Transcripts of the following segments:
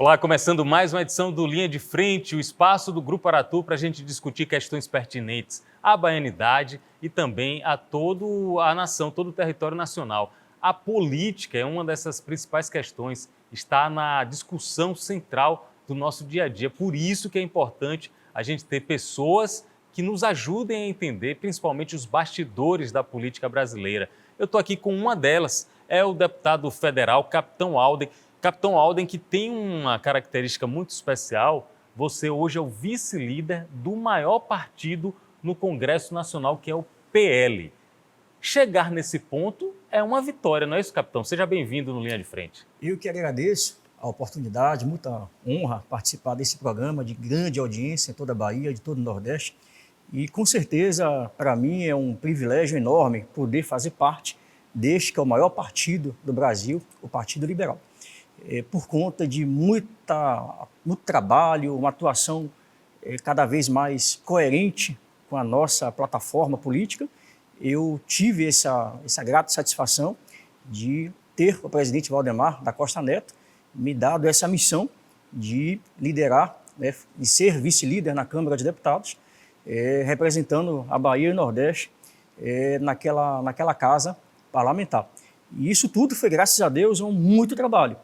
Olá, começando mais uma edição do Linha de Frente, o espaço do Grupo Aratu para a gente discutir questões pertinentes à baianidade e também a toda a nação, todo o território nacional. A política é uma dessas principais questões, está na discussão central do nosso dia a dia. Por isso que é importante a gente ter pessoas que nos ajudem a entender, principalmente os bastidores da política brasileira. Eu estou aqui com uma delas, é o deputado federal Capitão Alden. Capitão Alden, que tem uma característica muito especial, você hoje é o vice-líder do maior partido no Congresso Nacional, que é o PL. Chegar nesse ponto é uma vitória, não é isso, capitão? Seja bem-vindo no Linha de Frente. Eu que agradeço a oportunidade, muita honra participar desse programa de grande audiência em toda a Bahia, de todo o Nordeste. E com certeza, para mim, é um privilégio enorme poder fazer parte deste que é o maior partido do Brasil, o Partido Liberal. Por conta de muito trabalho, uma atuação cada vez mais coerente com a nossa plataforma política, eu tive essa grata satisfação de ter o presidente Valdemar da Costa Neto me dado essa missão de liderar, de ser vice-líder na Câmara de Deputados, representando a Bahia e o Nordeste naquela casa parlamentar. E isso tudo foi, graças a Deus, muito trabalho.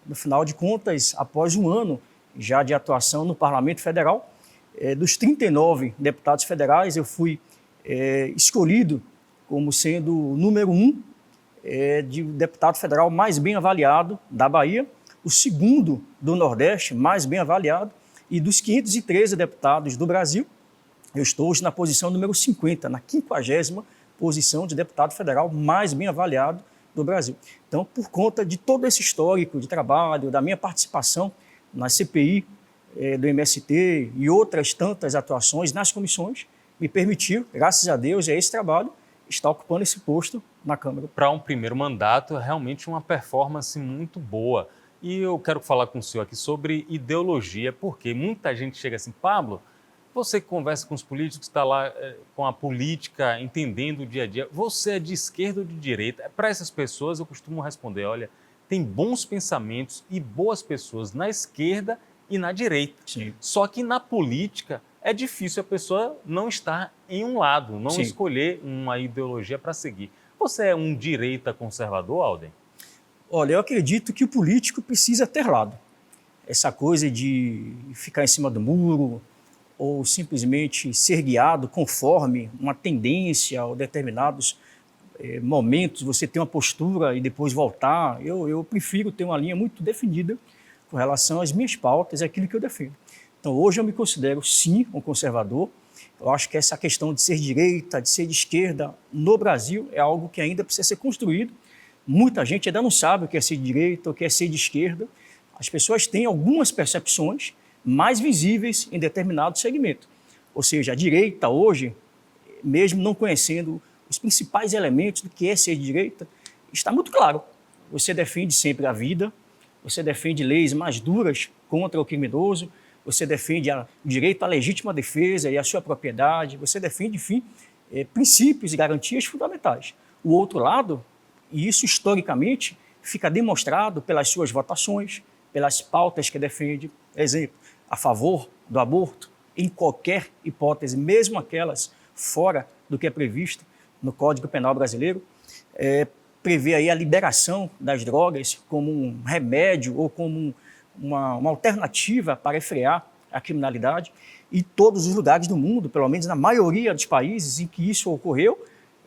No final de contas, após um ano já de atuação no Parlamento Federal, dos 39 deputados federais, eu fui escolhido como sendo o número 1 de deputado federal mais bem avaliado da Bahia, o segundo do Nordeste mais bem avaliado, e dos 513 deputados do Brasil, eu estou hoje na posição número 50, na 50ª posição de deputado federal mais bem avaliado do Brasil. Então, por conta de todo esse histórico de trabalho, da minha participação na CPI do MST e outras tantas atuações nas comissões, me permitiu, graças a Deus, esse trabalho, estar ocupando esse posto na Câmara. Para um primeiro mandato, é realmente uma performance muito boa. E eu quero falar com o senhor aqui sobre ideologia, porque muita gente chega assim, Pablo, você que conversa com os políticos, está lá com a política, entendendo o dia a dia, você é de esquerda ou de direita? Para essas pessoas eu costumo responder, olha, tem bons pensamentos e boas pessoas na esquerda e na direita. Sim. Só que na política é difícil a pessoa não estar em um lado, não Sim. escolher uma ideologia para seguir. Você é um direita conservador, Alden? Olha, eu acredito que o político precisa ter lado. Essa coisa de ficar em cima do muro, ou simplesmente ser guiado conforme uma tendência ou determinados momentos, você ter uma postura e depois voltar. Eu prefiro ter uma linha muito definida com relação às minhas pautas e aquilo que eu defendo. Então, hoje eu me considero, sim, um conservador. Eu acho que essa questão de ser direita, de ser de esquerda no Brasil é algo que ainda precisa ser construído. Muita gente ainda não sabe o que é ser de direita, o que é ser de esquerda. As pessoas têm algumas percepções mais visíveis em determinado segmento. Ou seja, a direita hoje, mesmo não conhecendo os principais elementos do que é ser de direita, está muito claro. Você defende sempre a vida, você defende leis mais duras contra o criminoso, você defende o direito à legítima defesa e à sua propriedade, você defende, enfim, princípios e garantias fundamentais. O outro lado, e isso historicamente fica demonstrado pelas suas votações, pelas pautas que defende, exemplo, a favor do aborto, em qualquer hipótese, mesmo aquelas fora do que é previsto no Código Penal brasileiro, prevê aí a liberação das drogas como um remédio ou como uma alternativa para frear a criminalidade. E todos os lugares do mundo, pelo menos na maioria dos países em que isso ocorreu,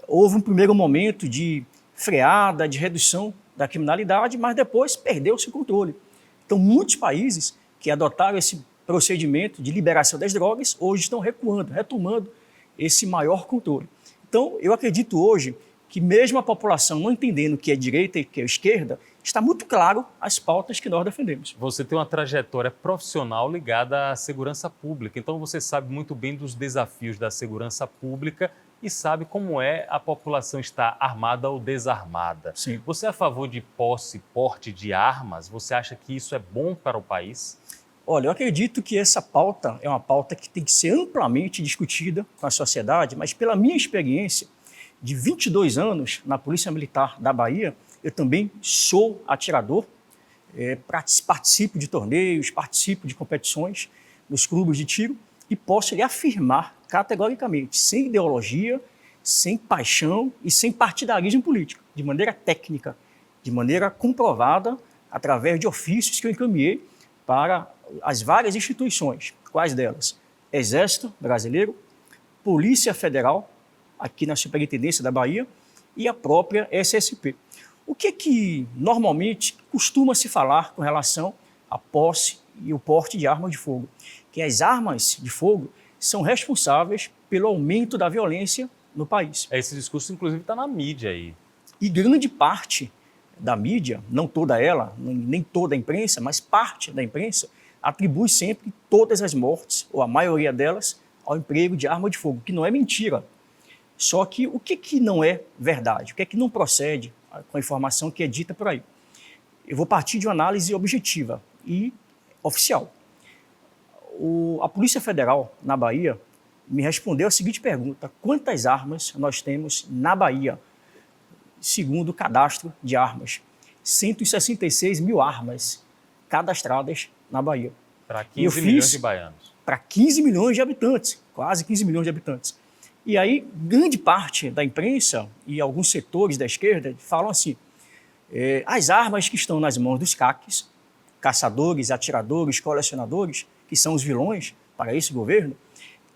houve um primeiro momento de freada, de redução da criminalidade, mas depois perdeu-se o controle. Então, muitos países que adotaram esse procedimento de liberação das drogas, hoje estão retomando esse maior controle. Então, eu acredito hoje que mesmo a população não entendendo o que é direita e o que é esquerda, está muito claro as pautas que nós defendemos. Você tem uma trajetória profissional ligada à segurança pública, então você sabe muito bem dos desafios da segurança pública e sabe como é a população estar armada ou desarmada. Sim. Você é a favor de posse, porte de armas? Você acha que isso é bom para o país? Olha, eu acredito que essa pauta é uma pauta que tem que ser amplamente discutida com a sociedade, mas pela minha experiência de 22 anos na Polícia Militar da Bahia, eu também sou atirador, participo de torneios, participo de competições nos clubes de tiro e posso lhe afirmar categoricamente, sem ideologia, sem paixão e sem partidarismo político, de maneira técnica, de maneira comprovada, através de ofícios que eu encaminhei para as várias instituições. Quais delas? Exército Brasileiro, Polícia Federal, aqui na Superintendência da Bahia, e a própria SSP. O que normalmente costuma se falar com relação à posse e o porte de armas de fogo? Que as armas de fogo são responsáveis pelo aumento da violência no país. Esse discurso, inclusive, está na mídia aí. E grande parte da mídia, não toda ela, nem toda a imprensa, mas parte da imprensa, atribui sempre todas as mortes, ou a maioria delas, ao emprego de arma de fogo, que não é mentira. Só que o que não é verdade? O que é que não procede com a informação que é dita por aí? Eu vou partir de uma análise objetiva e oficial. A Polícia Federal, na Bahia, me respondeu a seguinte pergunta: quantas armas nós temos na Bahia? Segundo o cadastro de armas, 166 mil armas cadastradas na Bahia. Para 15 milhões de baianos. Para 15 milhões de habitantes, quase 15 milhões de habitantes. E aí, grande parte da imprensa e alguns setores da esquerda falam assim, as armas que estão nas mãos dos CACs, caçadores, atiradores, colecionadores, que são os vilões para esse governo,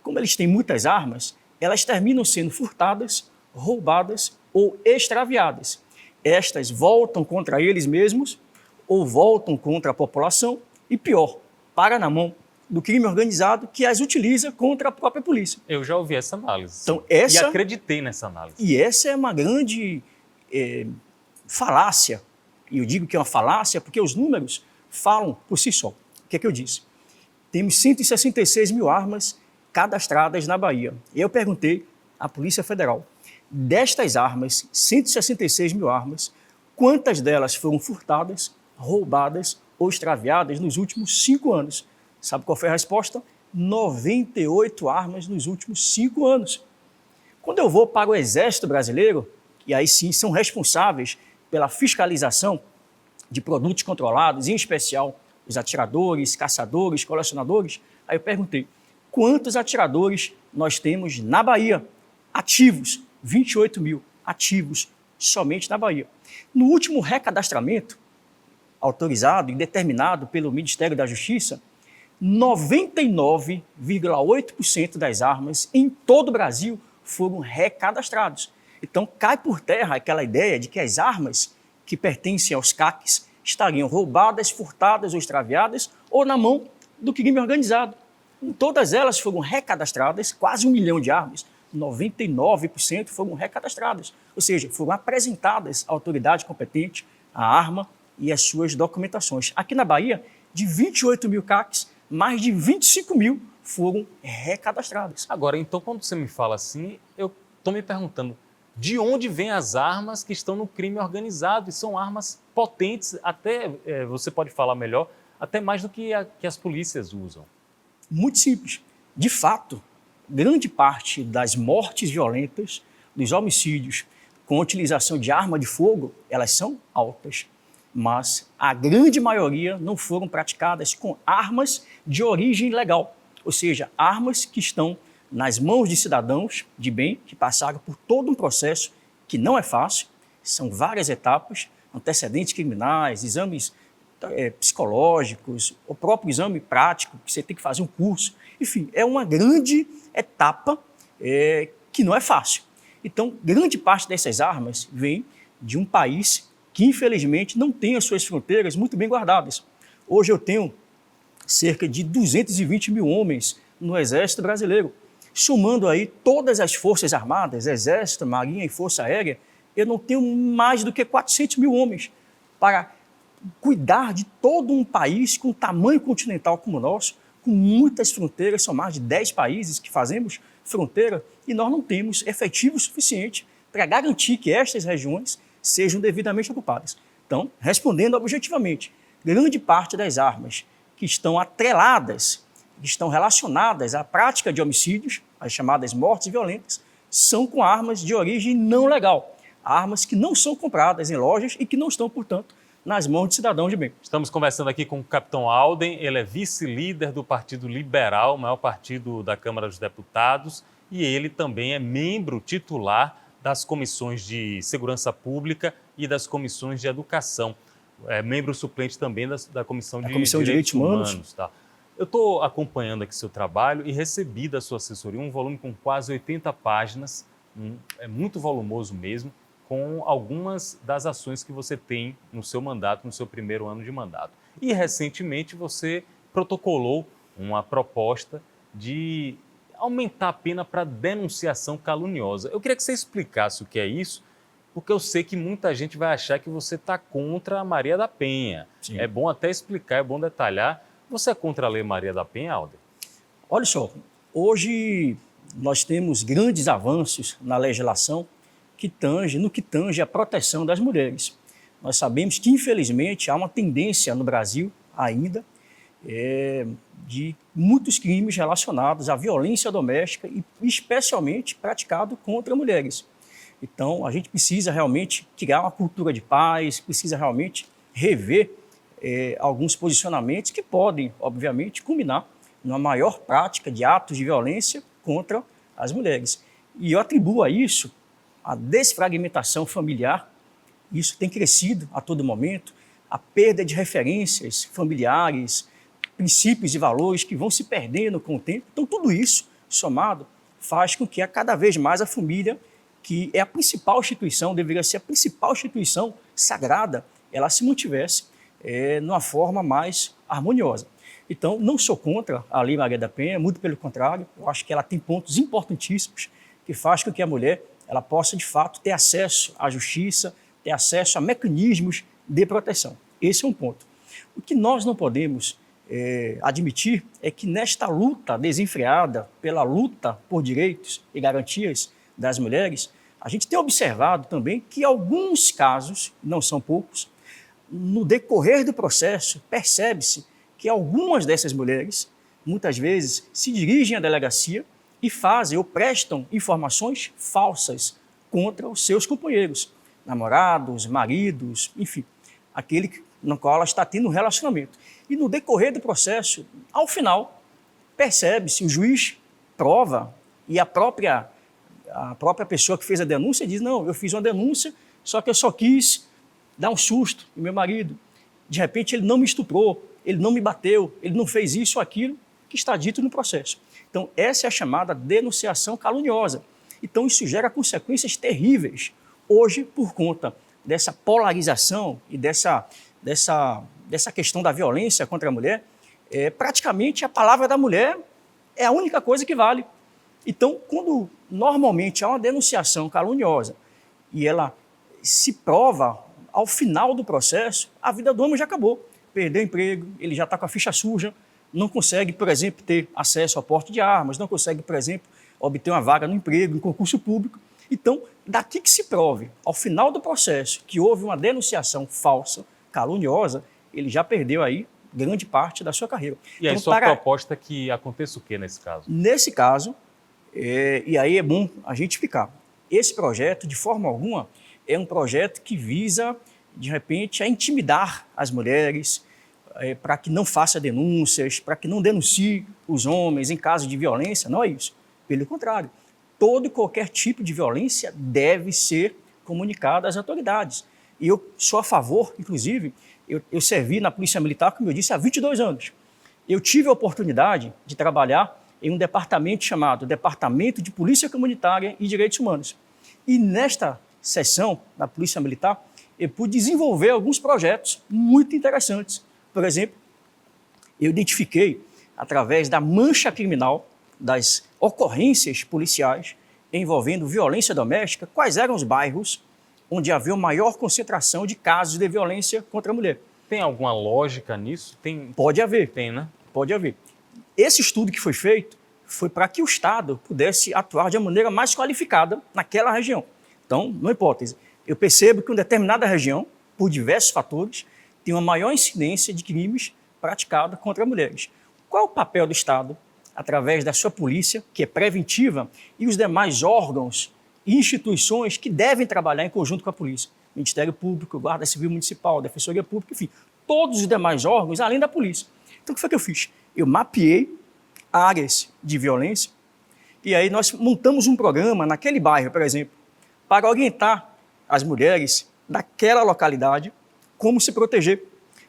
como eles têm muitas armas, elas terminam sendo furtadas, roubadas ou extraviadas. Estas voltam contra eles mesmos ou voltam contra a população e, pior, para na mão do crime organizado que as utiliza contra a própria polícia. Eu já ouvi essa análise. Então, e acreditei nessa análise. E essa é uma grande falácia. E eu digo que é uma falácia porque os números falam por si só. O que é que eu disse? Temos 166 mil armas cadastradas na Bahia. E eu perguntei à Polícia Federal, destas armas, 166 mil armas, quantas delas foram furtadas, roubadas ou extraviadas nos últimos 5 anos? Sabe qual foi a resposta? 98 armas nos últimos 5 anos. Quando eu vou para o Exército Brasileiro, que aí sim são responsáveis pela fiscalização de produtos controlados, em especial os atiradores, caçadores, colecionadores, aí eu perguntei, quantos atiradores nós temos na Bahia? Ativos, 28 mil ativos somente na Bahia. No último recadastramento, autorizado e determinado pelo Ministério da Justiça, 99,8% das armas em todo o Brasil foram recadastrados. Então, cai por terra aquela ideia de que as armas que pertencem aos CACs estariam roubadas, furtadas ou extraviadas ou na mão do crime organizado. Todas elas foram recadastradas, quase 1 milhão de armas, 99% foram recadastradas. Ou seja, foram apresentadas à autoridade competente a arma e as suas documentações. Aqui na Bahia, de 28 mil CACs, mais de 25 mil foram recadastradas. Agora, então, quando você me fala assim, eu estou me perguntando, de onde vêm as armas que estão no crime organizado? E são armas potentes, até, você pode falar melhor, até mais do que as polícias usam. Muito simples. De fato, grande parte das mortes violentas, dos homicídios com utilização de arma de fogo, elas são altas. Mas a grande maioria não foram praticadas com armas de origem legal, ou seja, armas que estão nas mãos de cidadãos de bem, que passaram por todo um processo que não é fácil, são várias etapas, antecedentes criminais, exames psicológicos, o próprio exame prático, que você tem que fazer um curso, enfim, é uma grande etapa que não é fácil. Então, grande parte dessas armas vem de um país que, infelizmente, não tem as suas fronteiras muito bem guardadas. Hoje eu tenho cerca de 220 mil homens no Exército Brasileiro. Somando aí todas as forças armadas, Exército, Marinha e Força Aérea, eu não tenho mais do que 400 mil homens para cuidar de todo um país com tamanho continental como o nosso, com muitas fronteiras, são mais de 10 países que fazemos fronteira, e nós não temos efetivo suficiente para garantir que estas regiões sejam devidamente ocupadas. Então, respondendo objetivamente, grande parte das armas que estão atreladas, que estão relacionadas à prática de homicídios, as chamadas mortes violentas, são com armas de origem não legal, armas que não são compradas em lojas e que não estão, portanto, nas mãos de cidadãos de bem. Estamos conversando aqui com o capitão Alden, ele é vice-líder do Partido Liberal, o maior partido da Câmara dos Deputados, e ele também é membro titular das comissões de Segurança Pública e das comissões de Educação. É membro suplente também da Comissão de Direitos Humanos. Tá? Eu estou acompanhando aqui seu trabalho e recebi da sua assessoria um volume com quase 80 páginas, é muito volumoso mesmo, com algumas das ações que você tem no seu mandato, no seu primeiro ano de mandato. E recentemente você protocolou uma proposta de aumentar a pena para denunciação caluniosa. Eu queria que você explicasse o que é isso, porque eu sei que muita gente vai achar que você está contra a Maria da Penha. Sim. É bom até explicar, é bom detalhar. Você é contra a Lei Maria da Penha, Alden? Olha só, hoje nós temos grandes avanços na legislação no que tange a proteção das mulheres. Nós sabemos que, infelizmente, há uma tendência no Brasil ainda de muitos crimes relacionados à violência doméstica e especialmente praticado contra mulheres. Então, a gente precisa realmente criar uma cultura de paz, precisa realmente rever alguns posicionamentos que podem, obviamente, culminar numa maior prática de atos de violência contra as mulheres. E eu atribuo a isso a desfragmentação familiar. Isso tem crescido a todo momento, a perda de referências familiares, princípios e valores que vão se perdendo com o tempo. Então, tudo isso, somado, faz com que cada vez mais a família, que é a principal instituição, deveria ser a principal instituição sagrada, ela se mantivesse numa forma mais harmoniosa. Então, não sou contra a Lei Maria da Penha, muito pelo contrário, eu acho que ela tem pontos importantíssimos que faz com que a mulher ela possa, de fato, ter acesso à justiça, ter acesso a mecanismos de proteção. Esse é um ponto. O que nós não podemos admitir é que nesta luta desenfreada pela luta por direitos e garantias das mulheres, a gente tem observado também que alguns casos, não são poucos, no decorrer do processo, percebe-se que algumas dessas mulheres, muitas vezes, se dirigem à delegacia e fazem ou prestam informações falsas contra os seus companheiros, namorados, maridos, enfim, aquele no qual ela está tendo um relacionamento. E no decorrer do processo, ao final, percebe-se, o juiz prova e a própria pessoa que fez a denúncia diz, não, eu fiz uma denúncia, só que eu só quis dar um susto no meu marido. De repente, ele não me estuprou, ele não me bateu, ele não fez isso ou aquilo que está dito no processo. Então, essa é a chamada denunciação caluniosa. Então, isso gera consequências terríveis. Hoje, por conta dessa polarização e dessa questão da violência contra a mulher, praticamente a palavra da mulher é a única coisa que vale. Então, quando normalmente há uma denunciação caluniosa e ela se prova ao final do processo, a vida do homem já acabou. Perdeu o emprego, ele já está com a ficha suja, não consegue, por exemplo, ter acesso ao porte de armas, não consegue, por exemplo, obter uma vaga no emprego, em concurso público. Então, daqui que se prove, ao final do processo, que houve uma denunciação falsa, caluniosa, ele já perdeu aí grande parte da sua carreira. E aí, então, sua proposta é que aconteça o quê nesse caso? Nesse caso, e aí é bom a gente explicar, esse projeto, de forma alguma, é um projeto que visa, de repente, a intimidar as mulheres, para que não faça denúncias, para que não denuncie os homens em caso de violência. Não é isso. Pelo contrário, todo e qualquer tipo de violência deve ser comunicado às autoridades. E eu sou a favor, inclusive, eu servi na Polícia Militar, como eu disse, há 22 anos. Eu tive a oportunidade de trabalhar em um departamento chamado Departamento de Polícia Comunitária e Direitos Humanos. E nesta sessão da Polícia Militar, eu pude desenvolver alguns projetos muito interessantes. Por exemplo, eu identifiquei, através da mancha criminal, das ocorrências policiais envolvendo violência doméstica, quais eram os bairros onde havia maior concentração de casos de violência contra a mulher. Tem alguma lógica nisso? Pode haver. Tem, né? Pode haver. Esse estudo que foi feito foi para que o Estado pudesse atuar de uma maneira mais qualificada naquela região. Então, numa hipótese, eu percebo que uma determinada região, por diversos fatores, tem uma maior incidência de crimes praticados contra mulheres. Qual é o papel do Estado, através da sua polícia, que é preventiva, e os demais órgãos e instituições que devem trabalhar em conjunto com a polícia? Ministério Público, Guarda Civil Municipal, Defensoria Pública, enfim, todos os demais órgãos, além da polícia. Então, o que foi que eu fiz? Eu mapeei áreas de violência e aí nós montamos um programa naquele bairro, por exemplo, para orientar as mulheres daquela localidade como se proteger.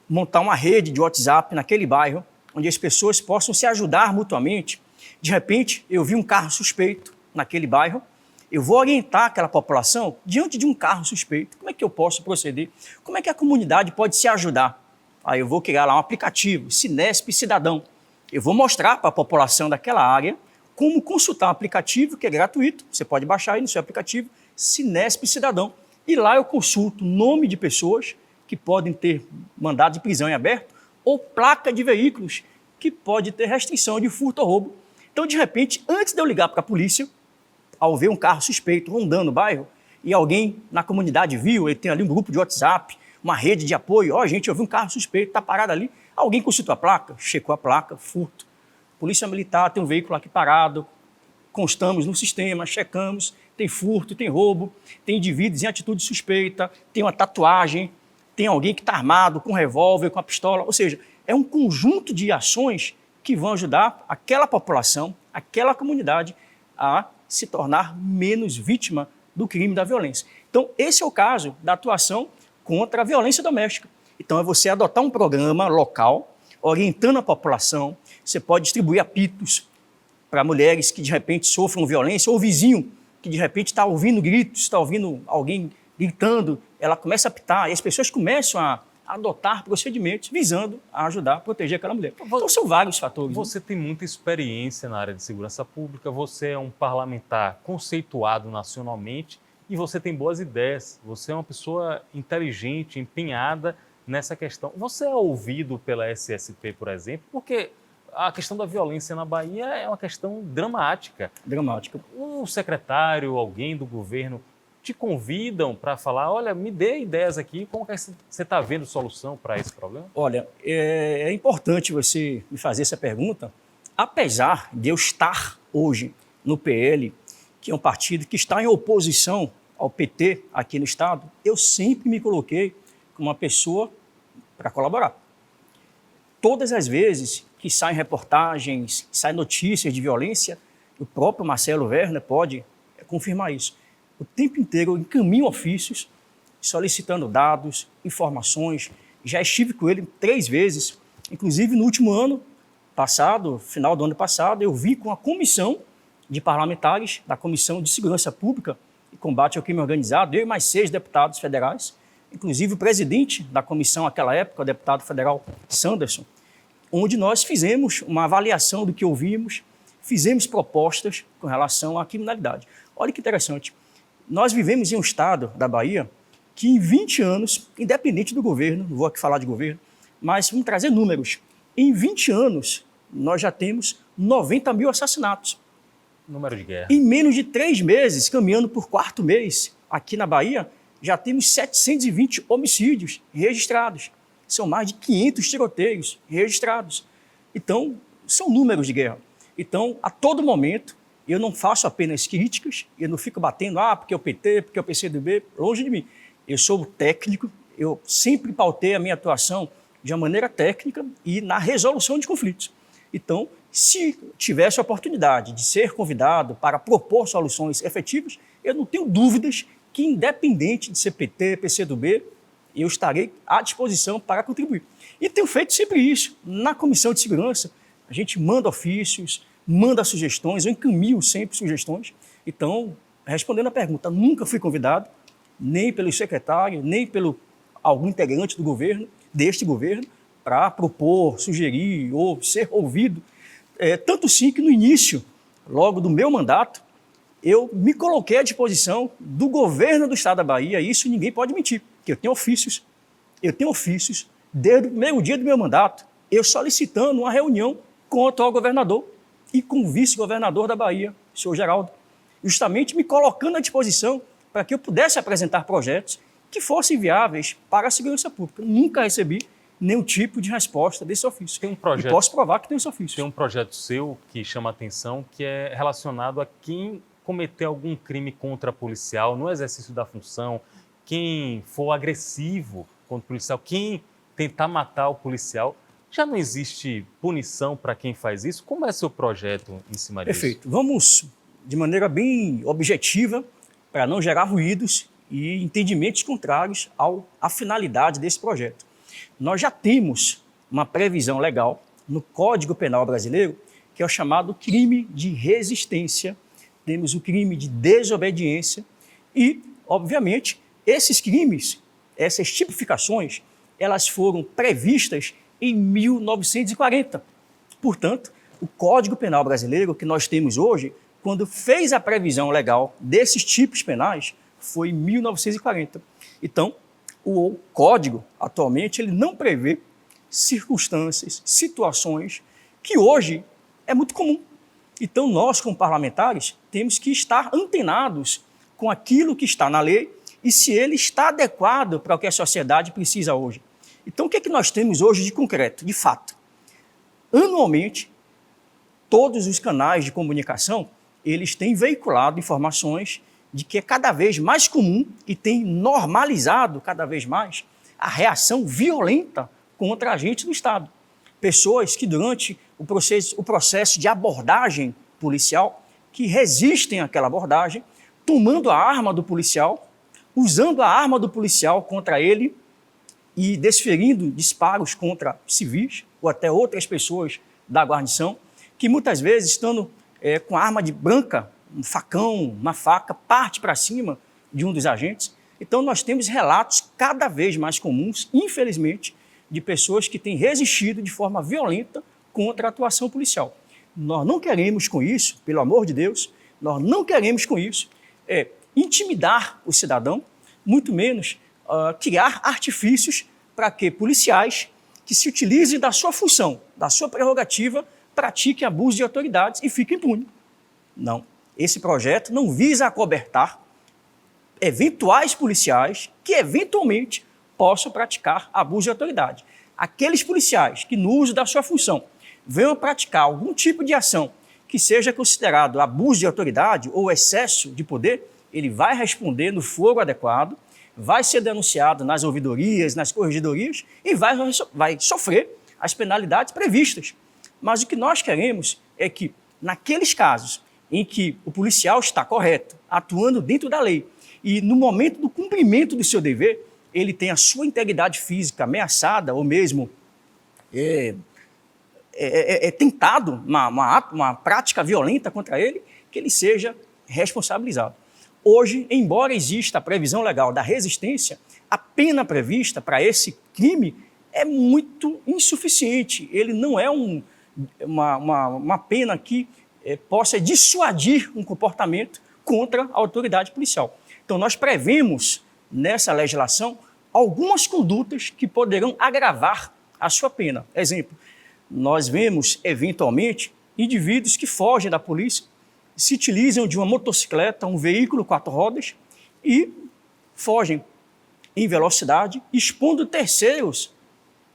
Montar uma rede de WhatsApp naquele bairro, onde as pessoas possam se ajudar mutuamente. De repente, eu vi um carro suspeito naquele bairro, eu vou orientar aquela população diante de um carro suspeito. Como é que eu posso proceder? Como é que a comunidade pode se ajudar? Aí eu vou criar lá um aplicativo, Sinesp Cidadão. Eu vou mostrar para a população daquela área como consultar um aplicativo que é gratuito, você pode baixar aí no seu aplicativo, Sinesp Cidadão. E lá eu consulto o nome de pessoas que podem ter mandado de prisão em aberto ou placa de veículos que pode ter restrição de furto ou roubo. Então, de repente, antes de eu ligar para a polícia, ao ver um carro suspeito rondando o bairro e alguém na comunidade viu, ele tem ali um grupo de WhatsApp, uma rede de apoio, gente, eu vi um carro suspeito, está parado ali, alguém consultou a placa, checou a placa, furto. Polícia Militar tem um veículo aqui parado, constamos no sistema, checamos, tem furto, tem roubo, tem indivíduos em atitude suspeita, tem uma tatuagem, tem alguém que está armado com um revólver, com a pistola, ou seja, é um conjunto de ações que vão ajudar aquela população, aquela comunidade a se tornar menos vítima do crime da violência. Então, esse é o caso da atuação contra a violência doméstica. Então, é você adotar um programa local, orientando a população, você pode distribuir apitos para mulheres que, de repente, sofram violência, ou vizinho que, de repente, está ouvindo gritos, está ouvindo alguém gritando, ela começa a apitar, e as pessoas começam a adotar procedimentos visando a ajudar a proteger aquela mulher. Então, são vários fatores. Você tem muita experiência na área de segurança pública, você é um parlamentar conceituado nacionalmente e você tem boas ideias. Você é uma pessoa inteligente, empenhada nessa questão. Você é ouvido pela SSP, por exemplo, porque a questão da violência na Bahia é uma questão dramática. Dramática. Um secretário, alguém do governo te convidam para falar, olha, me dê ideias aqui, como que você está vendo solução para esse problema? Olha, é importante você me fazer essa pergunta, apesar de eu estar hoje no PL, que é um partido que está em oposição ao PT aqui no Estado, eu sempre me coloquei como uma pessoa para colaborar. Todas as vezes que saem reportagens, saem notícias de violência, o próprio Marcelo Werner pode confirmar isso. O tempo inteiro eu encaminho ofícios solicitando dados, informações. Já estive com ele 3 vezes, inclusive no último ano passado, final do ano passado, eu vi com a comissão de parlamentares da Comissão de Segurança Pública e Combate ao Crime Organizado, eu e mais 6 deputados federais, inclusive o presidente da comissão naquela época, o deputado federal Sanderson, onde nós fizemos uma avaliação do que ouvimos, fizemos propostas com relação à criminalidade. Olha que interessante. Nós vivemos em um estado da Bahia que em 20 anos, independente do governo, não vou aqui falar de governo, mas vamos trazer números. Em 20 anos, nós já temos 90 mil assassinatos. Número de guerra. Em menos de 3 meses, caminhando por 4º mês, aqui na Bahia, já temos 720 homicídios registrados. São mais de 500 tiroteios registrados. Então, são números de guerra. Então, a todo momento, eu não faço apenas críticas, eu não fico batendo, porque é o PT, porque é o PCdoB, longe de mim. Eu sou técnico, eu sempre pautei a minha atuação de uma maneira técnica e na resolução de conflitos. Então, se tivesse a oportunidade de ser convidado para propor soluções efetivas, eu não tenho dúvidas que, independente de ser PT, PCdoB, eu estarei à disposição para contribuir. E tenho feito sempre isso. Na Comissão de Segurança, a gente manda ofícios, manda sugestões, eu encaminho sempre sugestões. Então, respondendo a pergunta, nunca fui convidado, nem pelo secretário, nem pelo algum integrante do governo, deste governo, para propor, sugerir ou ser ouvido. Tanto sim que no início, logo do meu mandato, eu me coloquei à disposição do governo do Estado da Bahia, e isso ninguém pode mentir, que eu tenho ofícios desde o primeiro dia do meu mandato, eu solicitando uma reunião com o atual governador e com o vice-governador da Bahia, o senhor Geraldo, justamente me colocando à disposição para que eu pudesse apresentar projetos que fossem viáveis para a segurança pública. Eu nunca recebi nenhum tipo de resposta desse ofício. Tem um projeto, e posso provar que tem esse ofício. Tem um projeto seu que chama a atenção, que é relacionado a quem cometer algum crime contra policial no exercício da função, quem for agressivo contra o policial, quem tentar matar o policial, já não existe punição para quem faz isso? Como é seu projeto em cima disso? Perfeito. Vamos, de maneira bem objetiva, para não gerar ruídos e entendimentos contrários à finalidade desse projeto. Nós já temos uma previsão legal no Código Penal brasileiro, que é o chamado crime de resistência, temos o crime de desobediência e, obviamente, esses crimes, essas tipificações, elas foram previstas em 1940. Portanto, o Código Penal brasileiro que nós temos hoje, quando fez a previsão legal desses tipos penais, foi em 1940. Então, o Código, atualmente, ele não prevê circunstâncias, situações que hoje é muito comum. Então, nós, como parlamentares, temos que estar antenados com aquilo que está na lei e se ele está adequado para o que a sociedade precisa hoje. Então, o que é que nós temos hoje de concreto, de fato? Anualmente, todos os canais de comunicação, eles têm veiculado informações de que é cada vez mais comum e tem normalizado cada vez mais a reação violenta contra agentes do Estado. Pessoas que durante o processo de abordagem policial, que resistem àquela abordagem, tomando a arma do policial, usando a arma do policial contra ele e desferindo disparos contra civis ou até outras pessoas da guarnição, que muitas vezes, estando com a arma de branca, um facão, uma faca, parte para cima de um dos agentes. Então, nós temos relatos cada vez mais comuns, infelizmente, de pessoas que têm resistido de forma violenta contra a atuação policial. Nós não queremos com isso, pelo amor de Deus, nós não queremos com isso intimidar o cidadão, muito menos criar artifícios para que policiais que se utilizem da sua função, da sua prerrogativa, pratiquem abuso de autoridades e fiquem impunes. Não. Esse projeto não visa acobertar eventuais policiais que eventualmente possam praticar abuso de autoridade. Aqueles policiais que, no uso da sua função, venham praticar algum tipo de ação que seja considerado abuso de autoridade ou excesso de poder, ele vai responder no foro adequado, vai ser denunciado nas ouvidorias, nas corregedorias e vai sofrer as penalidades previstas. Mas o que nós queremos é que, naqueles casos em que o policial está correto, atuando dentro da lei, e no momento do cumprimento do seu dever, ele tem a sua integridade física ameaçada ou mesmo tentado uma prática violenta contra ele, que ele seja responsabilizado. Hoje, embora exista a previsão legal da resistência, a pena prevista para esse crime é muito insuficiente. Ele não é uma pena que possa dissuadir um comportamento contra a autoridade policial. Então, nós prevemos nessa legislação algumas condutas que poderão agravar a sua pena. Exemplo, nós vemos, eventualmente, indivíduos que fogem da polícia, se utilizam de uma motocicleta, um veículo 4 rodas e fogem em velocidade, expondo terceiros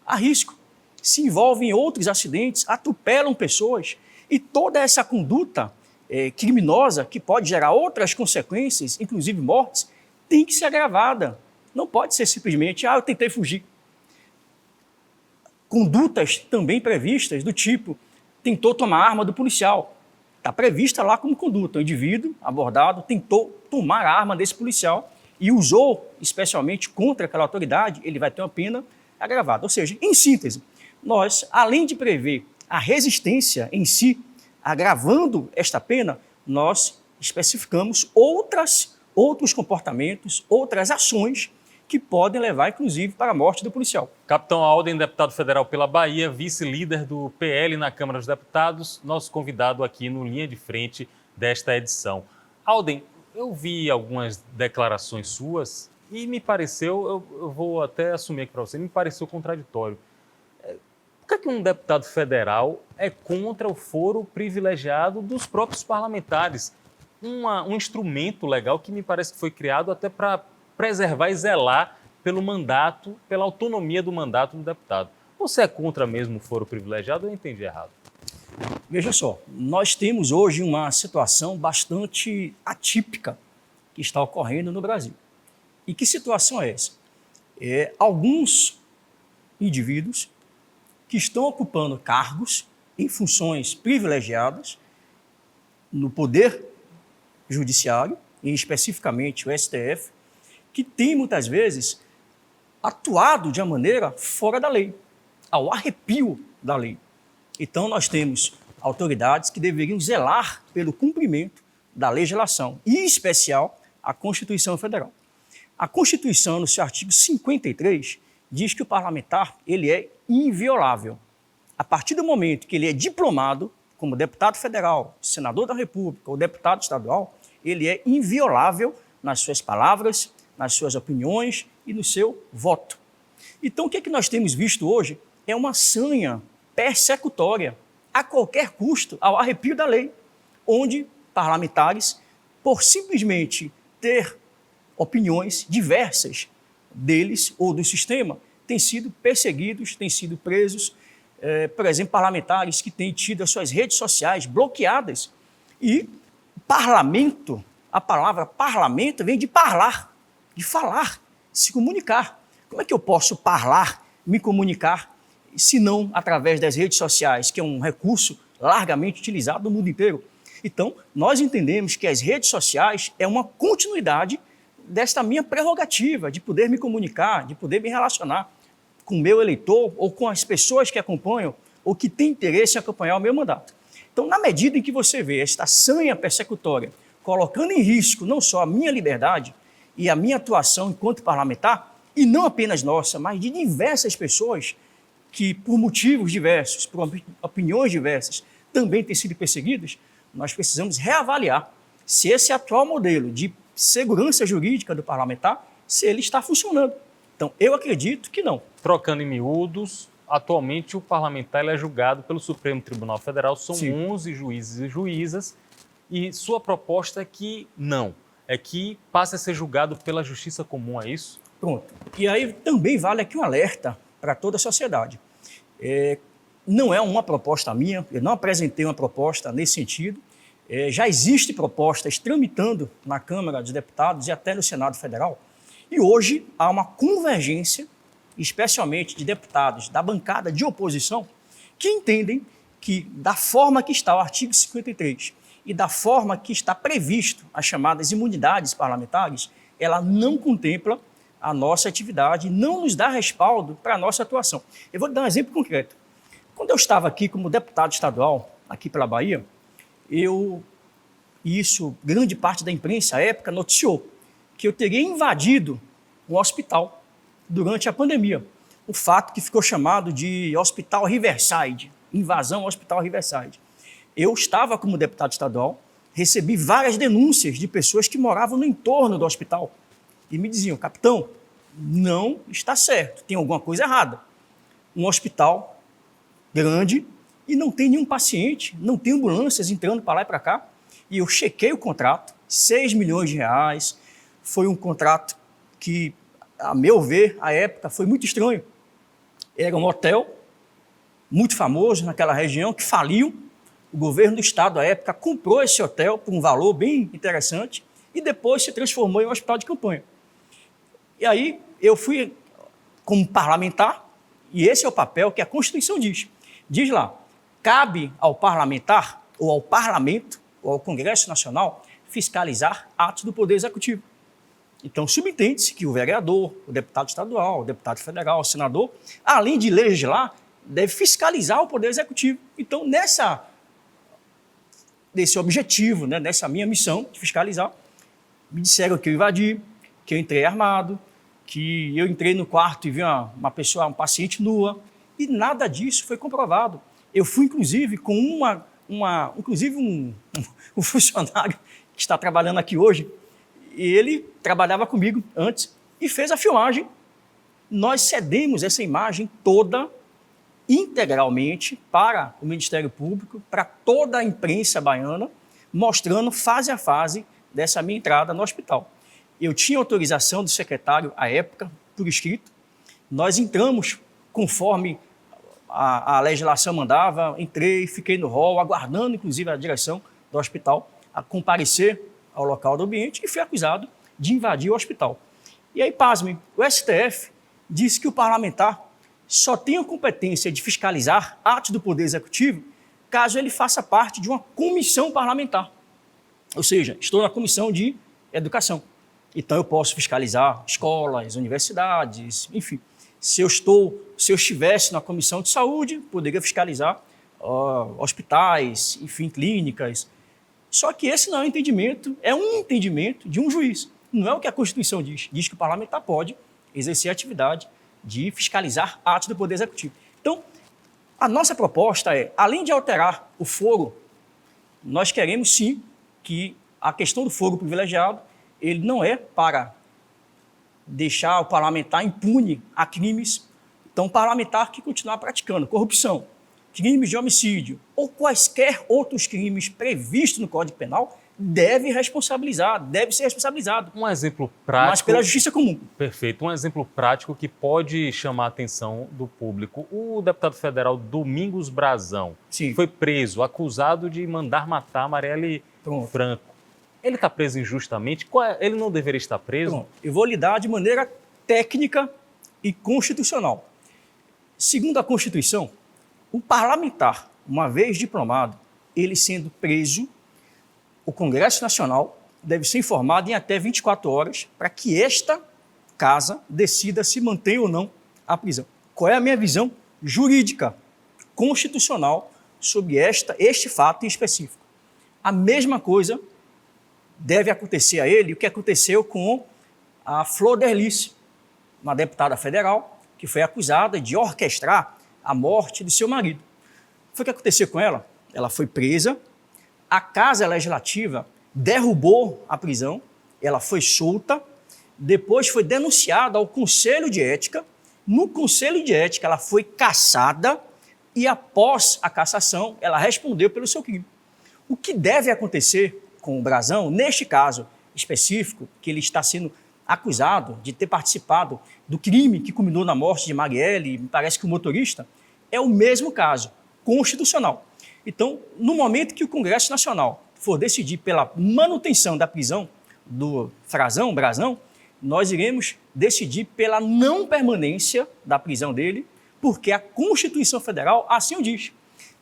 a risco. Se envolvem em outros acidentes, atropelam pessoas e toda essa conduta criminosa, que pode gerar outras consequências, inclusive mortes, tem que ser agravada. Não pode ser simplesmente, eu tentei fugir. Condutas também previstas do tipo, tentou tomar a arma do policial. Está prevista lá como conduta. O indivíduo abordado tentou tomar a arma desse policial e usou especialmente contra aquela autoridade, ele vai ter uma pena agravada. Ou seja, em síntese, nós, além de prever a resistência em si, agravando esta pena, nós especificamos outros comportamentos, outras ações que podem levar, inclusive, para a morte do policial. Capitão Alden, deputado federal pela Bahia, vice-líder do PL na Câmara dos Deputados, nosso convidado aqui no Linha de Frente desta edição. Alden, eu vi algumas declarações suas e me pareceu, eu vou até assumir aqui para você, me pareceu contraditório. Por que um deputado federal é contra o foro privilegiado dos próprios parlamentares? Um instrumento legal que me parece que foi criado até para preservar e zelar pelo mandato, pela autonomia do mandato do deputado. Você é contra mesmo o foro privilegiado ou eu entendi errado? Veja só, nós temos hoje uma situação bastante atípica que está ocorrendo no Brasil. E que situação é essa? Alguns indivíduos que estão ocupando cargos em funções privilegiadas no Poder Judiciário, e especificamente o STF, que tem muitas vezes atuado de uma maneira fora da lei, ao arrepio da lei. Então nós temos autoridades que deveriam zelar pelo cumprimento da legislação, e em especial a Constituição Federal. A Constituição, no seu artigo 53, diz que o parlamentar ele é inviolável. A partir do momento que ele é diplomado como deputado federal, senador da República ou deputado estadual, ele é inviolável nas suas palavras, nas suas opiniões e no seu voto. Então, o que nós temos visto hoje é uma sanha persecutória, a qualquer custo, ao arrepio da lei, onde parlamentares, por simplesmente ter opiniões diversas deles ou do sistema, têm sido perseguidos, têm sido presos. Por exemplo, parlamentares que têm tido as suas redes sociais bloqueadas. E parlamento, a palavra parlamento vem de parlar, de falar, se comunicar. Como é que eu posso parlar, me comunicar, se não através das redes sociais, que é um recurso largamente utilizado no mundo inteiro? Então, nós entendemos que as redes sociais é uma continuidade desta minha prerrogativa de poder me comunicar, de poder me relacionar com o meu eleitor ou com as pessoas que acompanham ou que têm interesse em acompanhar o meu mandato. Então, na medida em que você vê esta sanha persecutória colocando em risco não só a minha liberdade e a minha atuação enquanto parlamentar, e não apenas nossa, mas de diversas pessoas que, por motivos diversos, por opiniões diversas, também têm sido perseguidas, nós precisamos reavaliar se esse atual modelo de segurança jurídica do parlamentar, se ele está funcionando. Então, eu acredito que não. Trocando em miúdos, atualmente o parlamentar ele é julgado pelo Supremo Tribunal Federal, são Sim. 11 juízes e juízas, e sua proposta é que não, é que passe a ser julgado pela Justiça Comum, é isso? Pronto. E aí também vale aqui um alerta para toda a sociedade. Não é uma proposta minha, eu não apresentei uma proposta nesse sentido. Já existem propostas tramitando na Câmara dos Deputados e até no Senado Federal. E hoje há uma convergência, especialmente de deputados da bancada de oposição, que entendem que, da forma que está o artigo 53 e da forma que está previsto as chamadas imunidades parlamentares, ela não contempla a nossa atividade, não nos dá respaldo para a nossa atuação. Eu vou dar um exemplo concreto. Quando eu estava aqui como deputado estadual, aqui pela Bahia, grande parte da imprensa à época noticiou que eu teria invadido um hospital durante a pandemia. O fato que ficou chamado de Hospital Riverside, invasão ao Hospital Riverside. Eu estava como deputado estadual, recebi várias denúncias de pessoas que moravam no entorno do hospital e me diziam: capitão, não está certo, tem alguma coisa errada. Um hospital grande e não tem nenhum paciente, não tem ambulâncias entrando para lá e para cá. E eu chequei o contrato, 6 milhões de reais, foi um contrato que, a meu ver, à época, foi muito estranho. Era um hotel muito famoso naquela região que faliu. O governo do estado, à época, comprou esse hotel por um valor bem interessante e depois se transformou em um hospital de campanha. E aí eu fui como parlamentar, e esse é o papel que a Constituição diz. Diz lá, cabe ao parlamentar ou ao parlamento ou ao Congresso Nacional fiscalizar atos do Poder Executivo. Então, subentende-se que o vereador, o deputado estadual, o deputado federal, o senador, além de legislar, deve fiscalizar o Poder Executivo. Então, nesse objetivo, nessa minha missão de fiscalizar, me disseram que eu invadi, que eu entrei armado, que eu entrei no quarto e vi uma pessoa, um paciente nua, e nada disso foi comprovado. Eu fui, inclusive, com um funcionário que está trabalhando aqui hoje, e ele trabalhava comigo antes e fez a filmagem. Nós cedemos essa imagem toda, integralmente, para o Ministério Público, para toda a imprensa baiana, mostrando fase a fase dessa minha entrada no hospital. Eu tinha autorização do secretário, à época, por escrito. Nós entramos conforme a legislação mandava, entrei, fiquei no hall, aguardando, inclusive, a direção do hospital a comparecer ao local do ambiente e fui acusado de invadir o hospital. E aí, pasmem, o STF disse que o parlamentar só tem a competência de fiscalizar atos do Poder Executivo caso ele faça parte de uma comissão parlamentar. Ou seja, estou na comissão de educação. Então, eu posso fiscalizar escolas, universidades, enfim. Se eu estivesse na comissão de saúde, poderia fiscalizar hospitais, enfim, clínicas. Só que esse não é um entendimento de um juiz. Não é o que a Constituição diz. Diz que o parlamentar pode exercer a atividade de fiscalizar atos do Poder Executivo. Então, a nossa proposta é, além de alterar o foro, nós queremos sim que a questão do foro privilegiado, ele não é para deixar o parlamentar impune a crimes. Então, o parlamentar que continuar praticando corrupção, crimes de homicídio ou quaisquer outros crimes previstos no Código Penal, deve ser responsabilizado. Um exemplo prático... Mas pela justiça comum. Perfeito. Um exemplo prático que pode chamar a atenção do público. O deputado federal Domingos Brazão foi preso, acusado de mandar matar Marielle Franco. Ele está preso injustamente? Ele não deveria estar preso? Pronto. Eu vou lidar de maneira técnica e constitucional. Segundo a Constituição, o parlamentar, uma vez diplomado, ele sendo preso, o Congresso Nacional deve ser informado em até 24 horas para que esta casa decida se mantém ou não a prisão. Qual é a minha visão jurídica, constitucional, sobre este fato em específico? A mesma coisa deve acontecer a ele o que aconteceu com a Flor Derlice, uma deputada federal que foi acusada de orquestrar a morte de seu marido. Foi o que aconteceu com ela? Ela foi presa, a Casa Legislativa derrubou a prisão, ela foi solta, depois foi denunciada ao Conselho de Ética. No Conselho de Ética, ela foi cassada e, após a cassação, ela respondeu pelo seu crime. O que deve acontecer com o Brazão, neste caso específico, que ele está sendo acusado de ter participado do crime que culminou na morte de Marielle, me parece que o motorista, é o mesmo caso, constitucional. Então, no momento que o Congresso Nacional for decidir pela manutenção da prisão do Brazão, nós iremos decidir pela não permanência da prisão dele, porque a Constituição Federal assim o diz.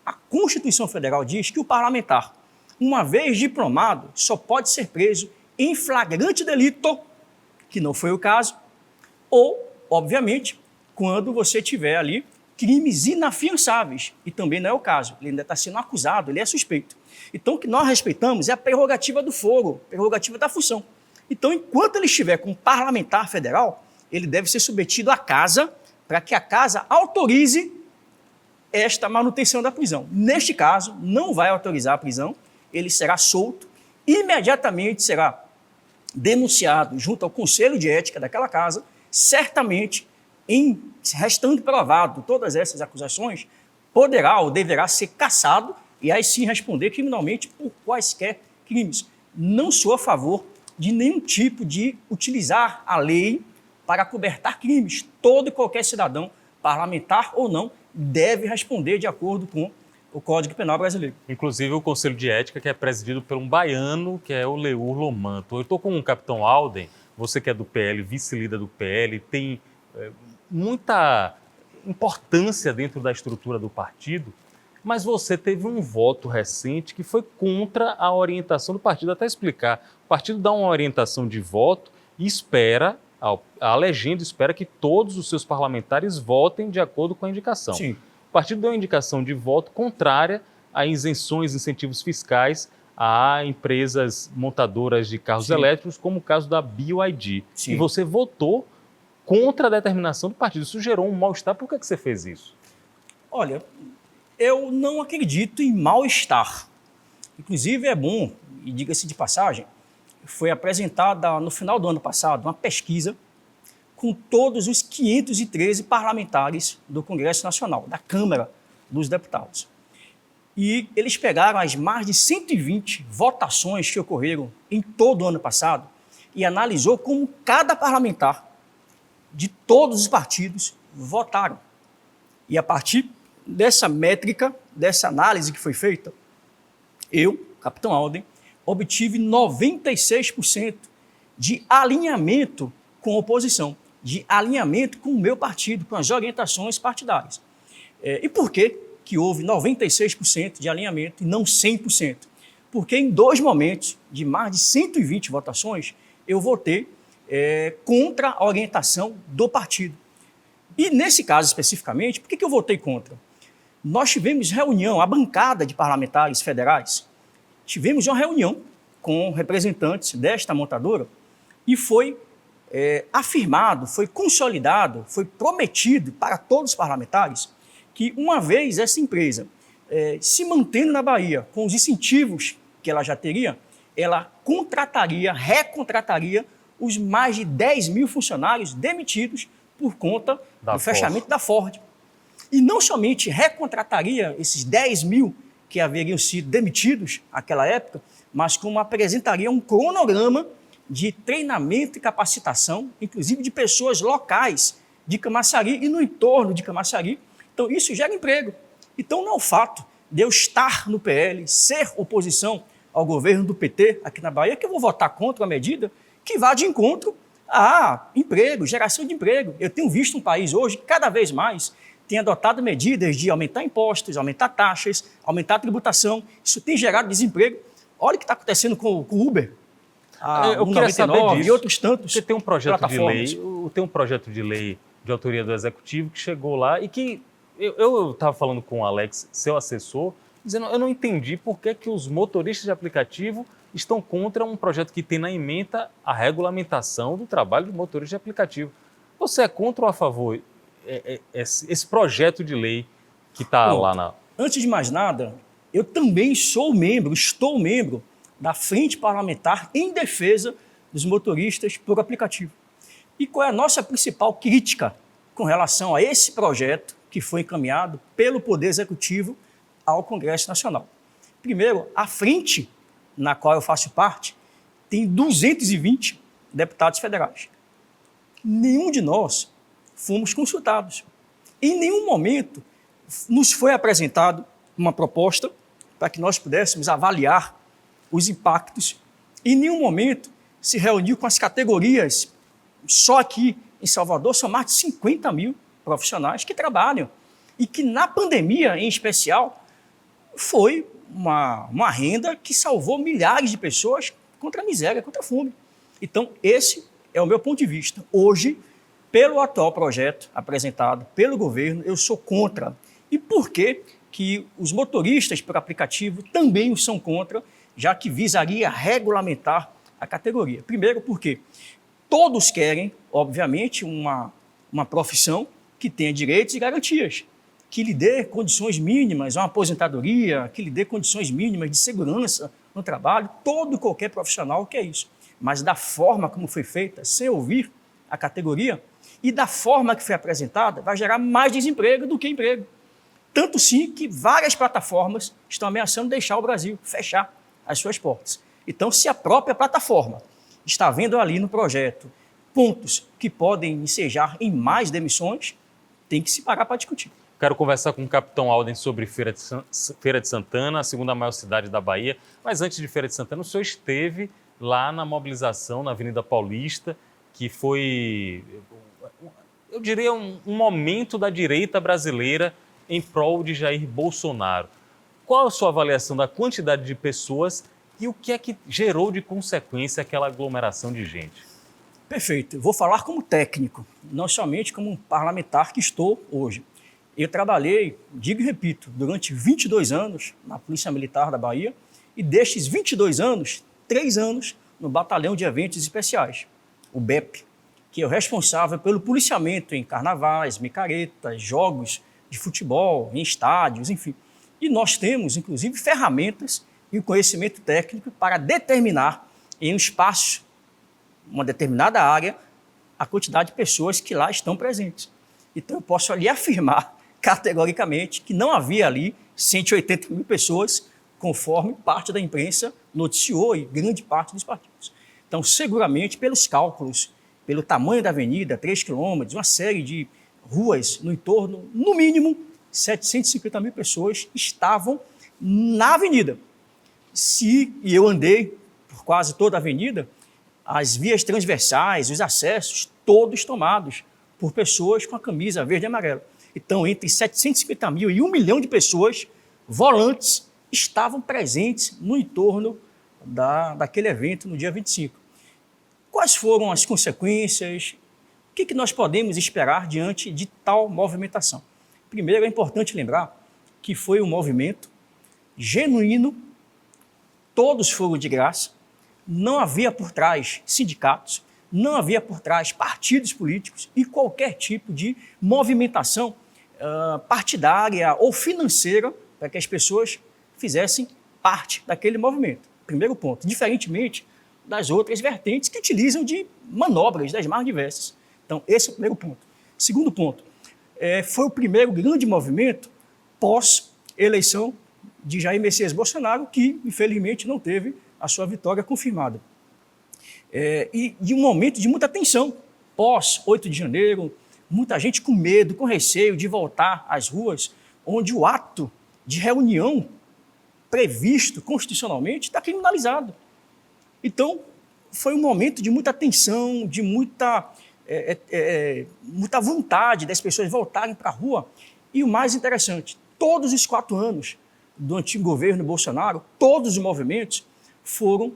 A Constituição Federal diz que o parlamentar, uma vez diplomado, só pode ser preso em flagrante delito, que não foi o caso, ou, obviamente, quando você tiver ali crimes inafiançáveis, e também não é o caso, ele ainda está sendo acusado, ele é suspeito. Então, o que nós respeitamos é a prerrogativa do foro, a prerrogativa da função. Então, enquanto ele estiver com um parlamentar federal, ele deve ser submetido à casa, para que a casa autorize esta manutenção da prisão. Neste caso, não vai autorizar a prisão, ele será solto, imediatamente será denunciado junto ao Conselho de Ética daquela casa, certamente, restando provado todas essas acusações, poderá ou deverá ser cassado e aí sim responder criminalmente por quaisquer crimes. Não sou a favor de nenhum tipo de utilizar a lei para cobertar crimes. Todo e qualquer cidadão, parlamentar ou não, deve responder de acordo com o Código Penal brasileiro. Inclusive o Conselho de Ética, que é presidido por um baiano, que é o Leur Lomanto. Eu estou com o capitão Alden, você que é do PL, vice-líder do PL, tem muita importância dentro da estrutura do partido, mas você teve um voto recente que foi contra a orientação do partido. Até explicar, o partido dá uma orientação de voto e espera, a legenda espera que todos os seus parlamentares votem de acordo com a indicação. Sim. O partido deu uma indicação de voto contrária a isenções, incentivos fiscais a empresas montadoras de carros elétricos, como o caso da BYD. Sim. E você votou contra a determinação do partido. Isso gerou um mal-estar. Por que você fez isso? Olha, eu não acredito em mal-estar. Inclusive, é bom, e diga-se de passagem, foi apresentada no final do ano passado uma pesquisa com todos os 513 parlamentares do Congresso Nacional, da Câmara dos Deputados. E eles pegaram as mais de 120 votações que ocorreram em todo o ano passado e analisou como cada parlamentar de todos os partidos votaram. E a partir dessa métrica, dessa análise que foi feita, eu, capitão Alden, obtive 96% de alinhamento com oposição, de alinhamento com o meu partido, com as orientações partidárias. E por que houve 96% de alinhamento e não 100%? Porque em 2 momentos, de mais de 120 votações, eu votei contra a orientação do partido. E nesse caso especificamente, por que eu votei contra? Nós tivemos reunião, a bancada de parlamentares federais, tivemos uma reunião com representantes desta montadora e foi afirmado, foi consolidado, foi prometido para todos os parlamentares que uma vez essa empresa se mantendo na Bahia com os incentivos que ela já teria, ela recontrataria os mais de 10 mil funcionários demitidos por conta do fechamento da Ford. E não somente recontrataria esses 10 mil que haveriam sido demitidos naquela época, mas como apresentaria um cronograma de treinamento e capacitação, inclusive de pessoas locais de Camaçari e no entorno de Camaçari. Então, isso gera emprego. Então, não é o fato de eu estar no PL, ser oposição ao governo do PT aqui na Bahia, que eu vou votar contra a medida que vá de encontro a emprego, geração de emprego. Eu tenho visto um país hoje que cada vez mais tem adotado medidas de aumentar impostos, aumentar taxas, aumentar a tributação. Isso tem gerado desemprego. Olha o que está acontecendo com o Uber. Eu queria saber disso, e outros tantos. Porque tem um projeto de lei de autoria do Executivo que chegou lá e que eu estava falando com o Alex, seu assessor, dizendo eu não entendi por que os motoristas de aplicativo estão contra um projeto que tem na ementa a regulamentação do trabalho do motorista de aplicativo. Você é contra ou a favor esse projeto de lei que está lá na... Antes de mais nada, eu também estou membro da Frente Parlamentar em defesa dos motoristas por aplicativo. E qual é a nossa principal crítica com relação a esse projeto que foi encaminhado pelo Poder Executivo ao Congresso Nacional? Primeiro, a frente na qual eu faço parte tem 220 deputados federais. Nenhum de nós fomos consultados. Em nenhum momento nos foi apresentado uma proposta para que nós pudéssemos avaliar os impactos. Em nenhum momento se reuniu com as categorias. Só aqui em Salvador são mais de 50 mil profissionais que trabalham e que na pandemia, em especial, foi uma renda que salvou milhares de pessoas contra a miséria, contra a fome. Então, esse é o meu ponto de vista. Hoje, pelo atual projeto apresentado pelo governo, eu sou contra. E por que os motoristas por aplicativo também o são contra, já que visaria regulamentar a categoria? Primeiro, porque todos querem, obviamente, uma profissão que tenha direitos e garantias, que lhe dê condições mínimas, uma aposentadoria, que lhe dê condições mínimas de segurança no trabalho, todo e qualquer profissional quer isso. Mas da forma como foi feita, sem ouvir a categoria, e da forma que foi apresentada, vai gerar mais desemprego do que emprego. Tanto sim que várias plataformas estão ameaçando deixar o Brasil, fechar as suas portas. Então, se a própria plataforma está vendo ali no projeto pontos que podem ensejar em mais demissões, tem que se parar para discutir. Quero conversar com o Capitão Alden sobre Feira de Santana, a segunda maior cidade da Bahia. Mas antes de Feira de Santana, o senhor esteve lá na mobilização na Avenida Paulista, que foi, eu diria, um momento da direita brasileira em prol de Jair Bolsonaro. Qual a sua avaliação da quantidade de pessoas e o que é que gerou de consequência aquela aglomeração de gente? Perfeito. Eu vou falar como técnico, não somente como um parlamentar que estou hoje. Eu trabalhei, digo e repito, durante 22 anos na Polícia Militar da Bahia e destes 22 anos, 3 anos no Batalhão de Eventos Especiais, o BEP, que é o responsável pelo policiamento em carnavais, micaretas, jogos de futebol, em estádios, enfim. E nós temos, inclusive, ferramentas e o conhecimento técnico para determinar em um espaço, uma determinada área, a quantidade de pessoas que lá estão presentes. Então, eu posso ali afirmar categoricamente que não havia ali 180 mil pessoas, conforme parte da imprensa noticiou e grande parte dos partidos. Então, seguramente, pelos cálculos, pelo tamanho da avenida, 3 quilômetros, uma série de ruas no entorno, no mínimo 750 mil pessoas estavam na avenida. E eu andei por quase toda a avenida, as vias transversais, os acessos, todos tomados por pessoas com a camisa verde e amarela. Então, entre 750 mil e 1 milhão de pessoas, volantes, estavam presentes no entorno daquele evento no dia 25. Quais foram as consequências? O que nós podemos esperar diante de tal movimentação? Primeiro, é importante lembrar que foi um movimento genuíno, todos foram de graça, não havia por trás sindicatos, não havia por trás partidos políticos e qualquer tipo de movimentação partidária ou financeira para que as pessoas fizessem parte daquele movimento. Primeiro ponto, diferentemente das outras vertentes que utilizam de manobras das mais diversas. Então, esse é o primeiro ponto. Segundo ponto, foi o primeiro grande movimento pós-eleição de Jair Messias Bolsonaro, que, infelizmente, não teve a sua vitória confirmada. E de um momento de muita tensão, pós-8 de janeiro, muita gente com medo, com receio de voltar às ruas, onde o ato de reunião previsto constitucionalmente está criminalizado. Então, foi um momento de muita tensão, de muita vontade das pessoas voltarem para a rua. E o mais interessante, todos os 4 anos do antigo governo Bolsonaro, todos os movimentos foram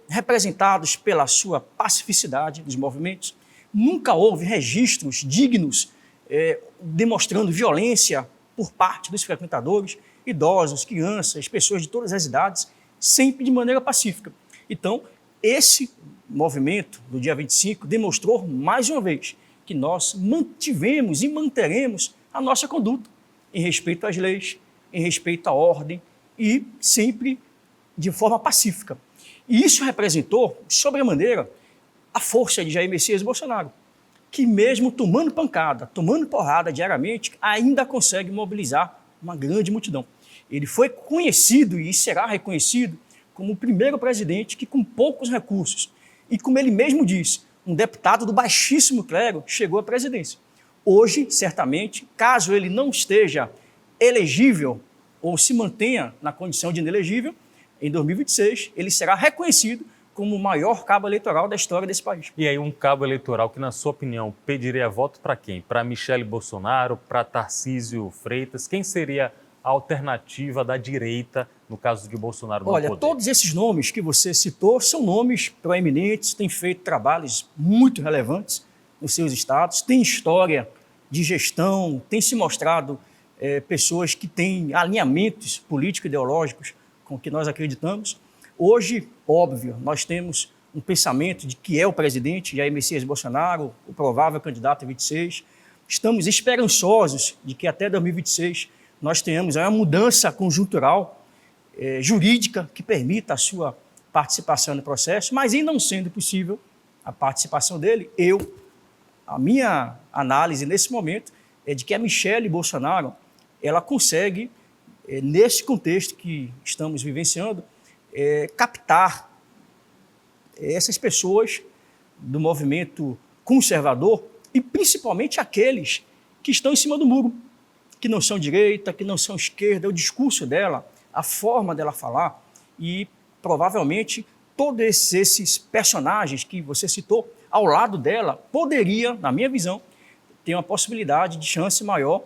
representados pela sua pacificidade dos movimentos. Nunca houve registros dignos demonstrando violência por parte dos frequentadores, idosos, crianças, pessoas de todas as idades, sempre de maneira pacífica. Então, esse movimento do dia 25 demonstrou, mais uma vez, que nós mantivemos e manteremos a nossa conduta em respeito às leis, em respeito à ordem e sempre de forma pacífica. E isso representou, sobremaneira, a força de Jair Messias Bolsonaro, que mesmo tomando pancada, tomando porrada diariamente, ainda consegue mobilizar uma grande multidão. Ele foi conhecido e será reconhecido como o primeiro presidente que, com poucos recursos, e como ele mesmo diz, um deputado do baixíssimo clero chegou à presidência. Hoje, certamente, caso ele não esteja elegível ou se mantenha na condição de inelegível, em 2026, ele será reconhecido como o maior cabo eleitoral da história desse país. E aí um cabo eleitoral que, na sua opinião, pediria voto para quem? Para Michele Bolsonaro, para Tarcísio Freitas? Quem seria a alternativa da direita no caso de Bolsonaro no poder? Olha, todos esses nomes que você citou são nomes proeminentes, têm feito trabalhos muito relevantes nos seus estados, têm história de gestão, têm se mostrado pessoas que têm alinhamentos político-ideológicos com o que nós acreditamos. Hoje, óbvio, nós temos um pensamento de que é o presidente Jair Messias Bolsonaro, o provável candidato a 26. Estamos esperançosos de que até 2026 nós tenhamos uma mudança conjuntural, jurídica, que permita a sua participação no processo, mas em não sendo possível a participação dele, a minha análise nesse momento é de que a Michele Bolsonaro, ela consegue, nesse contexto que estamos vivenciando, captar essas pessoas do movimento conservador e principalmente aqueles que estão em cima do muro, que não são direita, que não são esquerda, o discurso dela, a forma dela falar e provavelmente todos esses personagens que você citou ao lado dela poderia, na minha visão, ter uma possibilidade de chance maior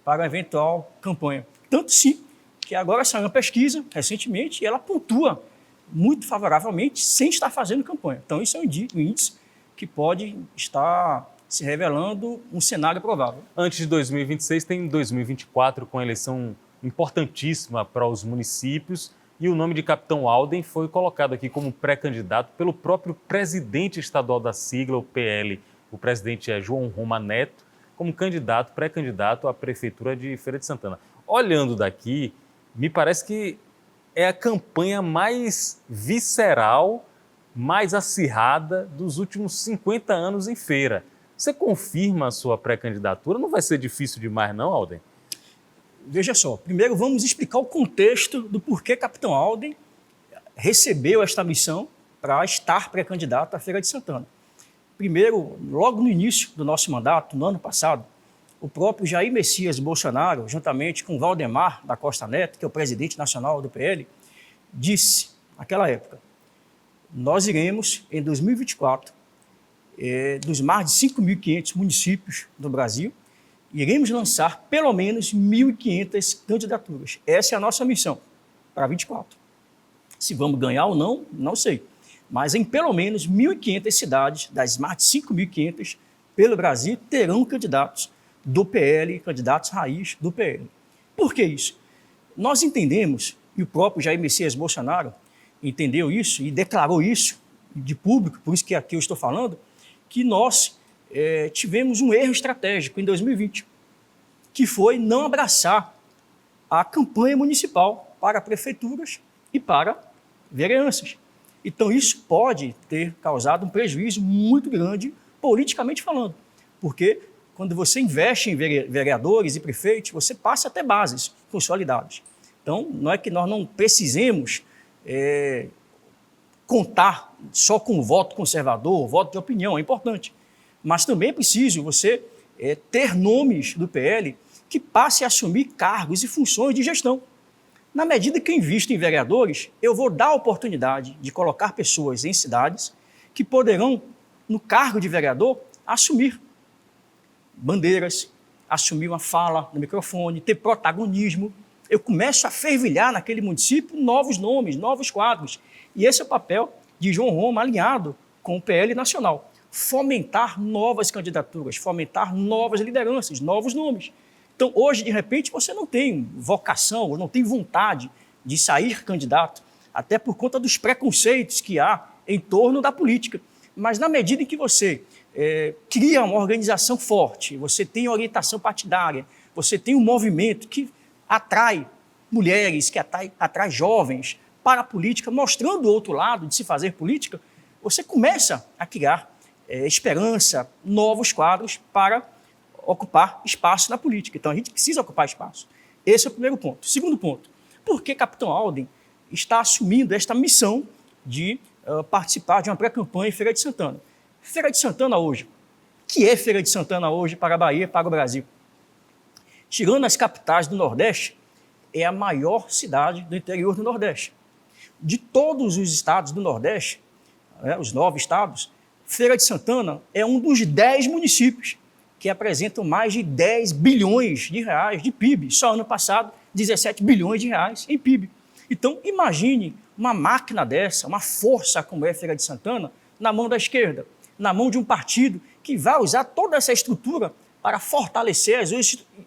para a eventual campanha. Tanto sim que agora saiu uma pesquisa recentemente e ela pontua muito favoravelmente sem estar fazendo campanha. Então isso é um índice que pode estar se revelando um cenário provável. Antes de 2026 tem 2024 com a eleição importantíssima para os municípios e o nome de Capitão Alden foi colocado aqui como pré-candidato pelo próprio presidente estadual da sigla, o PL. O presidente é João Roma Neto, como pré-candidato à prefeitura de Feira de Santana. Olhando daqui, me parece que é a campanha mais visceral, mais acirrada dos últimos 50 anos em Feira. Você confirma a sua pré-candidatura? Não vai ser difícil demais não, Alden? Veja só, primeiro vamos explicar o contexto do porquê Capitão Alden recebeu esta missão para estar pré-candidato à Feira de Santana. Primeiro, logo no início do nosso mandato, no ano passado, o próprio Jair Messias Bolsonaro, juntamente com Valdemar da Costa Neto, que é o presidente nacional do PL, disse, naquela época, nós iremos, em 2024, dos mais de 5.500 municípios do Brasil, iremos lançar pelo menos 1.500 candidaturas. Essa é a nossa missão para 24. Se vamos ganhar ou não, não sei. Mas em pelo menos 1.500 cidades, das mais de 5.500 pelo Brasil, terão candidatos do PL, candidatos raiz do PL. Por que isso? Nós entendemos, e o próprio Jair Messias Bolsonaro entendeu isso e declarou isso de público, por isso que aqui eu estou falando, que nós tivemos um erro estratégico em 2020, que foi não abraçar a campanha municipal para prefeituras e para vereanças. Então, isso pode ter causado um prejuízo muito grande, politicamente falando, porque quando você investe em vereadores e prefeitos, você passa até bases consolidadas. Então, não é que nós não precisemos contar só com o voto conservador, o voto de opinião, é importante. Mas também é preciso você ter nomes do PL que passem a assumir cargos e funções de gestão. Na medida que eu invisto em vereadores, eu vou dar a oportunidade de colocar pessoas em cidades que poderão, no cargo de vereador, assumir bandeiras, assumir uma fala no microfone, ter protagonismo. Eu começo a fervilhar naquele município novos nomes, novos quadros. E esse é o papel de João Roma, alinhado com o PL nacional. Fomentar novas candidaturas, fomentar novas lideranças, novos nomes. Então, hoje, de repente, você não tem vocação, ou não tem vontade de sair candidato, até por conta dos preconceitos que há em torno da política. Mas, na medida em que você cria uma organização forte, você tem orientação partidária, você tem um movimento que atrai mulheres, que atrai jovens para a política, mostrando o outro lado de se fazer política, você começa a criar esperança, novos quadros para ocupar espaço na política. Então, a gente precisa ocupar espaço. Esse é o primeiro ponto. Segundo ponto, por que Capitão Alden está assumindo esta missão de participar de uma pré-campanha em Feira de Santana? Feira de Santana hoje. O que é Feira de Santana hoje para a Bahia e para o Brasil? Tirando as capitais do Nordeste, é a maior cidade do interior do Nordeste. De todos os estados do Nordeste, os 9 estados, Feira de Santana é um dos 10 municípios que apresentam mais de 10 bilhões de reais de PIB. Só ano passado, 17 bilhões de reais em PIB. Então, imagine uma máquina dessa, uma força como é Feira de Santana, na mão da esquerda, na mão de um partido que vai usar toda essa estrutura para fortalecer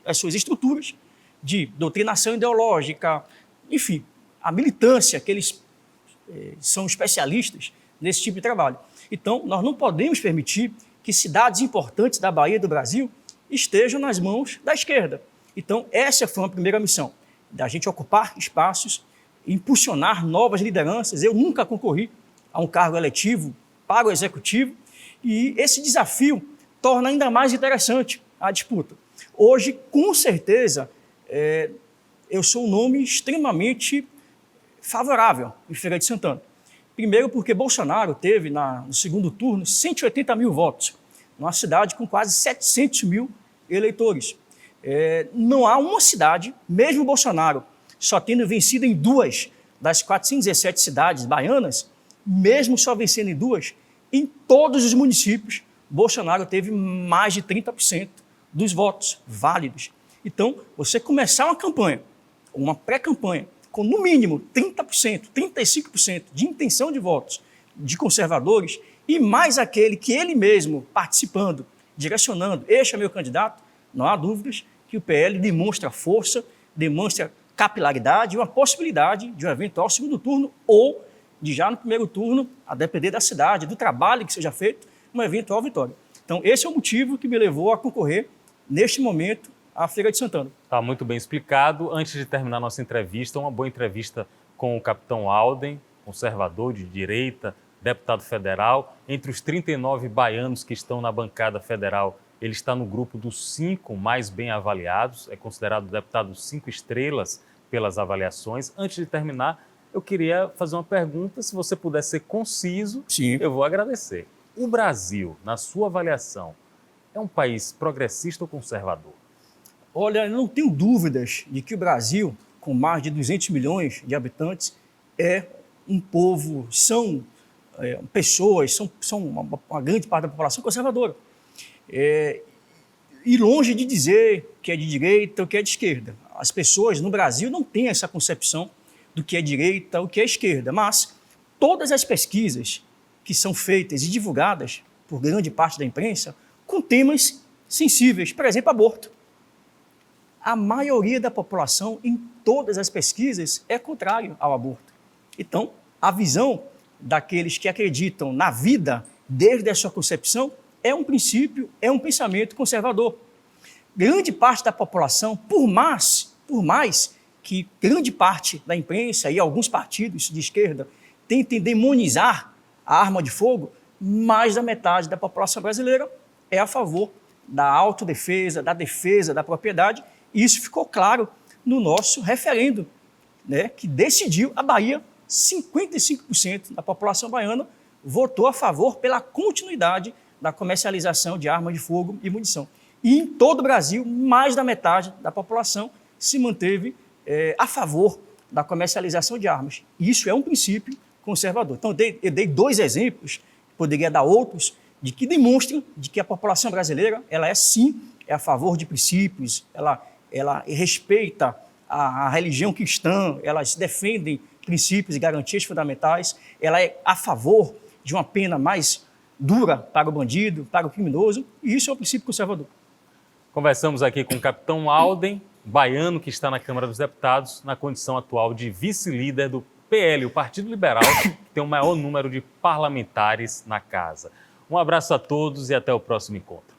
as suas estruturas de doutrinação ideológica, enfim, a militância, que eles são especialistas nesse tipo de trabalho. Então, nós não podemos permitir que cidades importantes da Bahia e do Brasil estejam nas mãos da esquerda. Então, essa foi uma primeira missão, da gente ocupar espaços, impulsionar novas lideranças. Eu nunca concorri a um cargo eletivo para o executivo e esse desafio torna ainda mais interessante a disputa. Hoje, com certeza, eu sou um nome extremamente favorável em Feira de Santana. Primeiro porque Bolsonaro teve, no segundo turno, 180 mil votos, numa cidade com quase 700 mil eleitores. Não há uma cidade, mesmo Bolsonaro, só tendo vencido em 2 das 417 cidades baianas, mesmo só vencendo em 2, em todos os municípios, Bolsonaro teve mais de 30% dos votos válidos. Então, você começar uma campanha, uma pré-campanha, com no mínimo 30%, 35% de intenção de votos de conservadores e mais aquele que ele mesmo participando, direcionando, este é meu candidato, não há dúvidas que o PL demonstra força, demonstra capilaridade e uma possibilidade de um eventual segundo turno ou de já no primeiro turno, a depender da cidade, do trabalho que seja feito, uma eventual vitória. Então, esse é o motivo que me levou a concorrer, neste momento, à Feira de Santana. Está muito bem explicado. Antes de terminar nossa entrevista, uma boa entrevista com o Capitão Alden, conservador de direita, deputado federal. Entre os 39 baianos que estão na bancada federal, ele está no grupo dos 5 mais bem avaliados, é considerado deputado 5 estrelas pelas avaliações. Antes de terminar, eu queria fazer uma pergunta, se você puder ser conciso, Sim. Eu vou agradecer. O Brasil, na sua avaliação, é um país progressista ou conservador? Olha, eu não tenho dúvidas de que o Brasil, com mais de 200 milhões de habitantes, é um povo, são pessoas, são uma grande parte da população conservadora. E longe de dizer que é de direita ou que é de esquerda. As pessoas no Brasil não têm essa concepção do que é direita ou o que é esquerda, mas todas as pesquisas que são feitas e divulgadas por grande parte da imprensa com temas sensíveis, por exemplo, aborto. A maioria da população, em todas as pesquisas, é contrário ao aborto. Então, a visão daqueles que acreditam na vida desde a sua concepção é um princípio, é um pensamento conservador. Grande parte da população, por mais que grande parte da imprensa e alguns partidos de esquerda tentem demonizar a arma de fogo, mais da metade da população brasileira é a favor da autodefesa, da defesa da propriedade. E isso ficou claro no nosso referendo, né, que decidiu a Bahia, 55% da população baiana votou a favor pela continuidade da comercialização de armas de fogo e munição. E em todo o Brasil, mais da metade da população se manteve a favor da comercialização de armas. Isso é um princípio conservador. Então, eu dei 2 exemplos, poderia dar outros, de que demonstram de que a população brasileira, ela é sim, é a favor de princípios, ela respeita a religião cristã, elas defendem princípios e garantias fundamentais, ela é a favor de uma pena mais dura para o bandido, para o criminoso, e isso é o princípio conservador. Conversamos aqui com o capitão Alden, baiano que está na Câmara dos Deputados, na condição atual de vice-líder do PL, o Partido Liberal, que tem o maior número de parlamentares na casa. Um abraço a todos e até o próximo encontro.